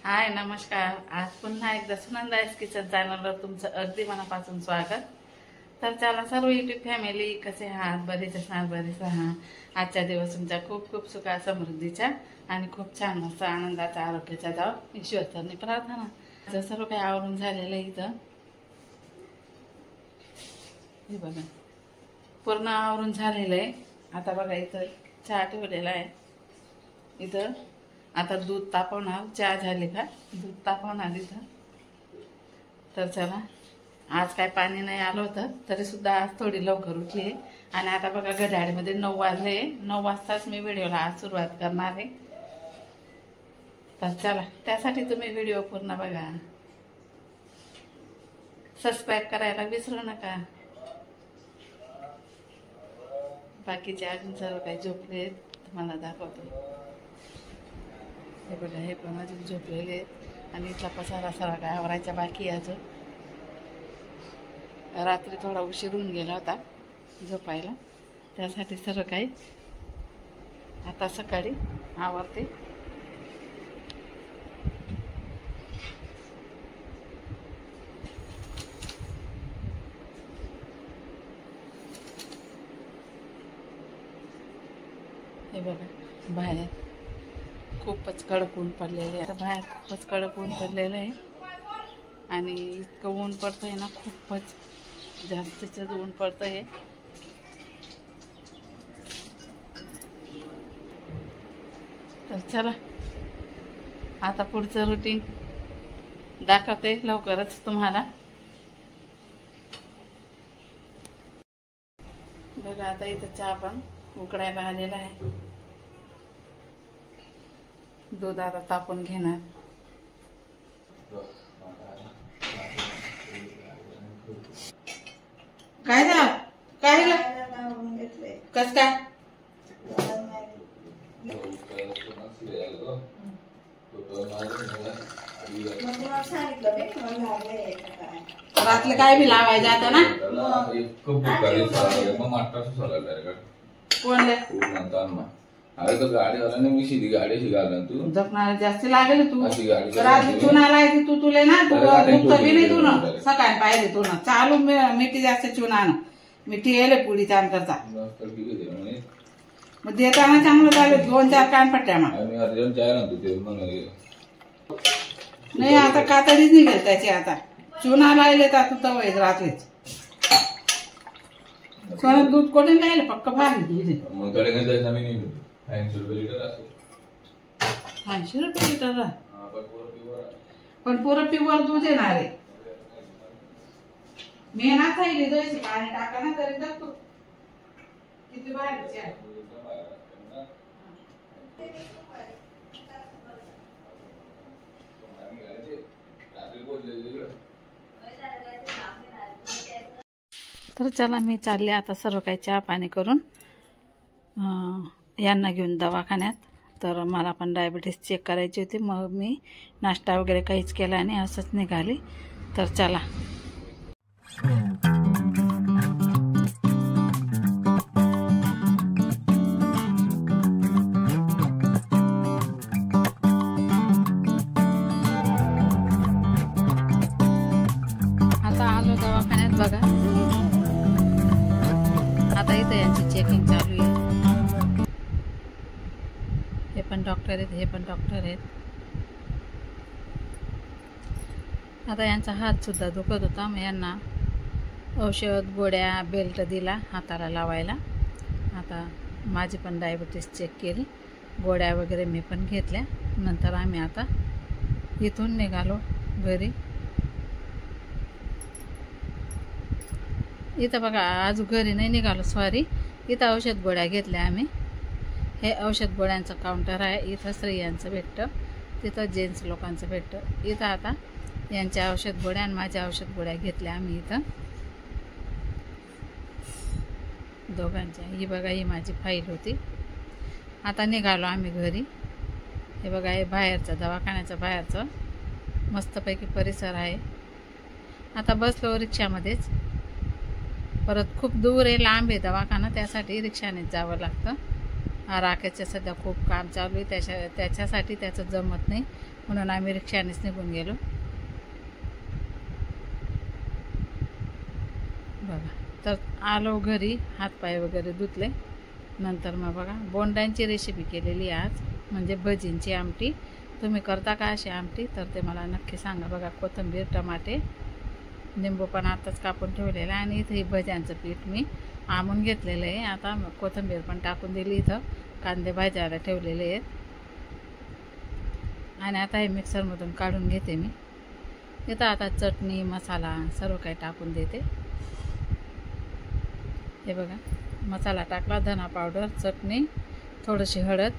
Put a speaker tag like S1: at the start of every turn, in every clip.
S1: हाय नमस्कार। आज पुन्हा एकदा सुनंदास किचन चॅनलवर तुमचं अगदी मनापासून स्वागत। तर चला सर्व यूट्यूब फॅमिली कसे आहात, बरेच असणार, बरेच राहा। आजचा दिवस तुमच्या खूप खूप सुखा समृद्धीचा आणि खूप छान मस्त आनंदाचा आरोग्याचा जाव ईश्वरचरणी प्रार्थना। तर सर्व काही आवरून झालेलं आहे इथं, हे बघा पूर्ण आवरून झालेलं आहे। आता बघा इथं चहा ठेवलेला आहे, इथं आता दूध तापवणार। चहा झाली का दूध तापवणार इथं। तर चला, आज काय पाणी नाही आलं होतं तरी सुद्धा आज थोडी लवकर उठली आहे आणि आता बघा घड्याळीमध्ये 9 वाजले। 9 वाजताच मी व्हिडिओला आज सुरुवात करणार आहे। तर चला, त्यासाठी तुम्ही व्हिडिओ पूर्ण बघा, सबस्क्राईब करायला विसरू नका। बाकीचे अजून सर्व काही झोपले तुम्हाला दाखवतो। हे बघा, हे पण अजून झोपलेले आहेत आणि इथला पसारा सारा काय आवरायचा बाकी आहे अजून। रात्री थोडा उशीर होऊन गेला होता झोपायला, त्यासाठी सर्व काही आता सकाळी आवरते। हे बघा बाहेर खूपच कडक ऊन पडलेले आहे, बाहेर खूपच कडक ऊन पडलेलं आहे आणि इतकं ऊन पडतंय ना, खूपच जास्तीच ऊन पडतंय। तर चला, आता पुढचं रुटीन दाखवते लवकरच तुम्हाला। बघा आता इथं चहा पण उकळायला आलेला आहे, दूध आता तापून घेणार। काय झालं, काय कस काय रातलं काय बी लावायचं आता ना। कोण
S2: अरे तो गाडीवाला ने मी सीधी गाडी शिकायला तू
S1: जपणार जास्त लागेल। तू रात्री चुनाला आहे तू तुले ना, तू दुखत बी नाही तू ना, सकाळी पाहिजे तू ना चालू मिठी जास्त चुना ना, मिठी येले पुढी छान करता मग देताना चांगलं चालू 2-4 कानपट्ट्या मग नाही आता कातडीच निघेल त्याची। आता चुना लायले तर तू तवय रात्रीच सोनं दूध कोठून लायले पक्क भारी
S2: 80 रुपये लिटर असेल।
S1: 80 रुपये लिटर पण पुरं प्युअर दूध येणार आहे। मेहनत आहे द्यायची, पाणी टाका ना तरी टाकतो किती बाहेरचे आहे। तर चला, मी चालले आता सर्व काही चहा पाणी करून यांना घेऊन दवाखान्यात। तर मला पण डायबिटीस चेक करायची होती, मग मी नाश्ता वगैरे काहीच केला आणि असंच निघाली। तर चला, आता आलो दवाखान्यात। बघा आता इथं यांची चेकिंग चालू आहे। हे पण डॉक्टर आहेत, हे पण डॉक्टर आहेत। आता यांचा हात सुद्धा दुखत होता, मग यांना औषध गोळ्या बेल्ट दिला हाताला लावायला। आता माझी पण डायबिटीस चेक केली, गोळ्या वगैरे मी पण घेतल्या। नंतर आम्ही आता इथून निघालो घरी। इथं बघा आज घरी नाही निघालो, सॉरी, इथं औषध गोळ्या घेतल्या आम्ही। हे औषध गोळ्यांचं काउंटर आहे, इथं स्त्रियांचं भेटतं, तिथं जेंट्स लोकांचं भेटतं। इथं आता यांच्या औषध गोळ्या आणि माझ्या औषध गोळ्या घेतल्या आम्ही इथं दोघांच्या। ही बघा, ही माझी फाईल होती। आता निघालो आम्ही घरी। हे बघा, हे बाहेरचं दवाखान्याचं बाहेरचं मस्तपैकी परिसर आहे। आता बसलो रिक्षामध्येच, परत खूप दूर आहे, लांब आहे दवाखाना, त्यासाठी रिक्षानेच जावं लागतं। राखेचं सध्या खूप काम चालू आहे, त्याच्यासाठी त्याचं जमत नाही, म्हणून आम्ही रिक्षानेच निघून गेलो. बघा, तर आलो घरी, हातपाय वगैरे धुतले. नंतर मग बघा बोंडांची रेसिपी केलेली आज, म्हणजे भजींची आमटी. तुम्ही करता का अशी आमटी? तर ते मला नक्की सांगा. बघा, कोथिंबीर, टमाटे, लिंबू पण आताच कापून ठेवलेलं आहे. आणि इथे भज्यांचं पीठ मी आणून घेतलेलं आहे. आता कोथिंबीर पण टाकून दिली. इथं कांदे भाजायला ठेवलेले आहेत. आणि आता हे मिक्सरमधून काढून घेते मी. इथं आता चटणी, मसाला सर्व काही टाकून देते. हे बघा, मसाला टाकला, धना पावडर, चटणी, थोडीशी हळद.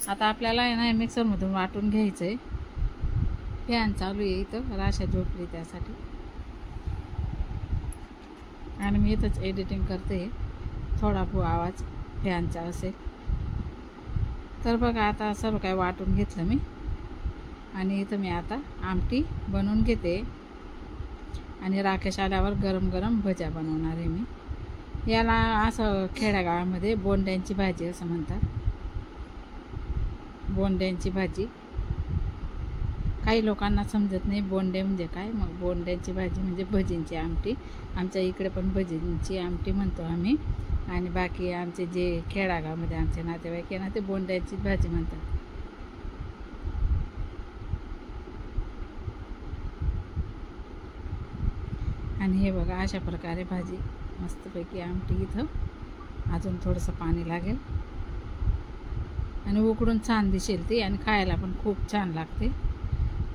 S1: आता आपल्याला आहे ना मिक्सरमधून वाटून घ्यायचं आहे. फॅन चालू आहे इथं, राशा झोपली त्यासाठी. आणि मी इथंच एडिटिंग करते, थोडा आवाज फॅनचा असेल. तर बघा, आता सर्व काय वाटून घेतलं मी. आणि इथं मी आता आमटी बनवून घेते. आणि राकेश आल्यावर गरम गरम भज्या बनवणार आहे मी. याला असं खेड्यागावामध्ये बोंड्यांची भाजी असं म्हणतात. बोंड्यांची भाजी काही लोकांना समजत नाही बोंडे म्हणजे काय. मग बोंड्यांची भाजी म्हणजे भजींची आमटी. आमच्या इकडे पण भजींची आमटी म्हणतो आम्ही. आणि बाकी आमचे जे खेड्यागावामध्ये आमचे नातेवाईक आहे ना, ते बोंड्यांची भाजी म्हणतात. आणि हे बघा, अशा प्रकारे भाजी मस्तपैकी आमटी. इथं अजून थोडंसं पाणी लागेल आणि उकडून छान दिसेल ती. आणि खायला पण खूप छान लागते.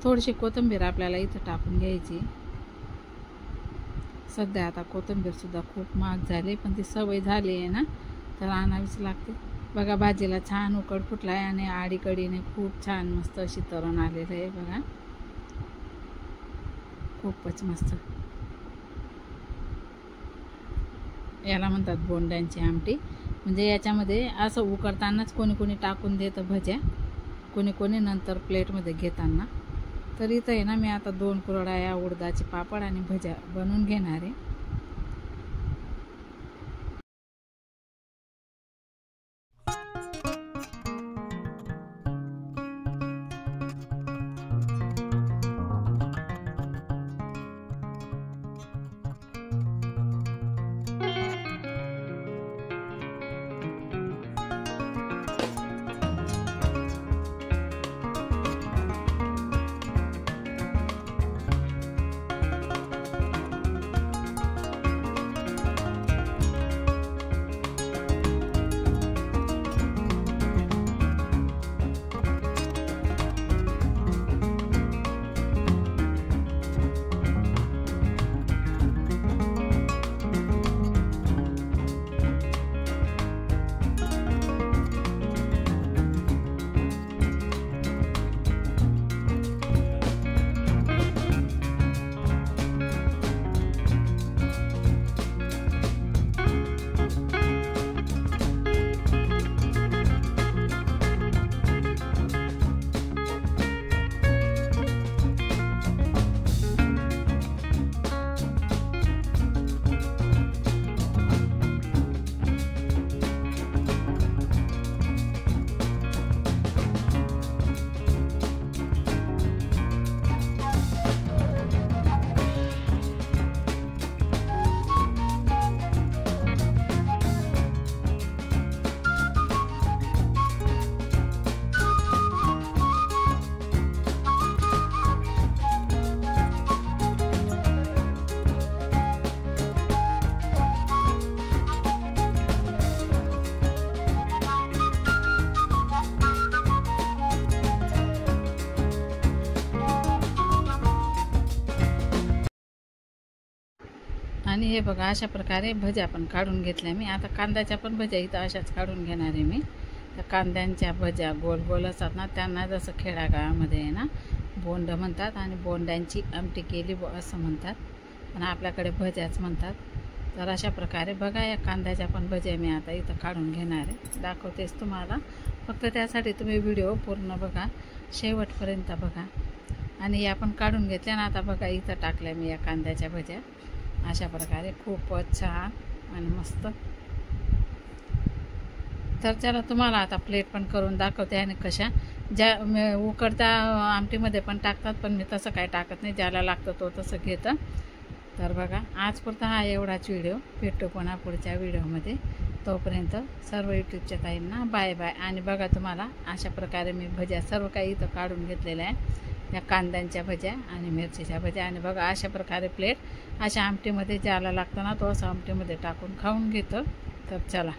S1: थोडीशी कोथिंबीर आपल्याला इथं टाकून घ्यायची. सध्या आता कोथिंबीरसुद्धा खूप महाग झाली, पण ती सवय झाली आहे ना, तर आणावीच लागते. बघा, भाजीला छान उकड फुटला आहे. आणि आडीकडीने खूप छान मस्त अशी तरण आलेलं आहे. बघा, खूपच मस्त. याला म्हणतात बोंड्यांची आमटी. म्हणजे याच्यामध्ये असं उकडतानाच कोणी कोणी टाकून देतं भज्या, कोणी कोणी नंतर प्लेटमध्ये घेताना. तर इथं आहे ना, मी आता 2 कुरड्या उडदाचे पापड आणि भज्या बनवून घेणार आहे. आणि हे बघा, अशा प्रकारे भज्या पण काढून घेतल्या मी. आता कांद्याच्या पण भज्या इथं अशाच काढून घेणार आहे मी. तर कांद्यांच्या भज्या गोल गोल असतात ना, त्यांना जसं खेड्यागावामध्ये आहे ना बोंड म्हणतात. आणि बोंड्यांची आमटी केली असं म्हणतात, पण आपल्याकडे भज्याच म्हणतात. तर अशा प्रकारे बघा, या कांद्याच्या पण भज्या मी आता इथं काढून घेणार आहे. दाखवतेच तुम्हाला, फक्त त्यासाठी तुम्ही व्हिडिओ पूर्ण बघा, शेवटपर्यंत बघा. आणि या पण काढून घेतल्या ना. आता बघा, इथं टाकल्या मी या कांद्याच्या भज्या अशा प्रकारे. खूपच छान आणि मस्त. तर चला तुम्हाला आता प्लेट पण करून दाखवते आणि कशा उकडता आमटीमध्ये पण टाकतात, पण मी तसं काय टाकत नाही, ज्याला लागतं तो तसं घेतं. तर बघा आजपुरता हा एवढाच व्हिडिओ. भेटतो पुन्हा पुढच्या व्हिडिओमध्ये. तोपर्यंत सर्व यूट्यूबच्या ताईंना बाय बाय. आणि बघा तुम्हाला अशा प्रकारे मी भज्या सर्व काही इथं काढून घेतलेल्या आहे, या कांद्यांच्या भज्या आणि मिरचीच्या भज्या. आणि बघा अशा प्रकारे प्लेट अशा आमटीमध्ये ज्याला लागतं ना तो असं आमटीमध्ये टाकून खाऊन घेतं. तर चला.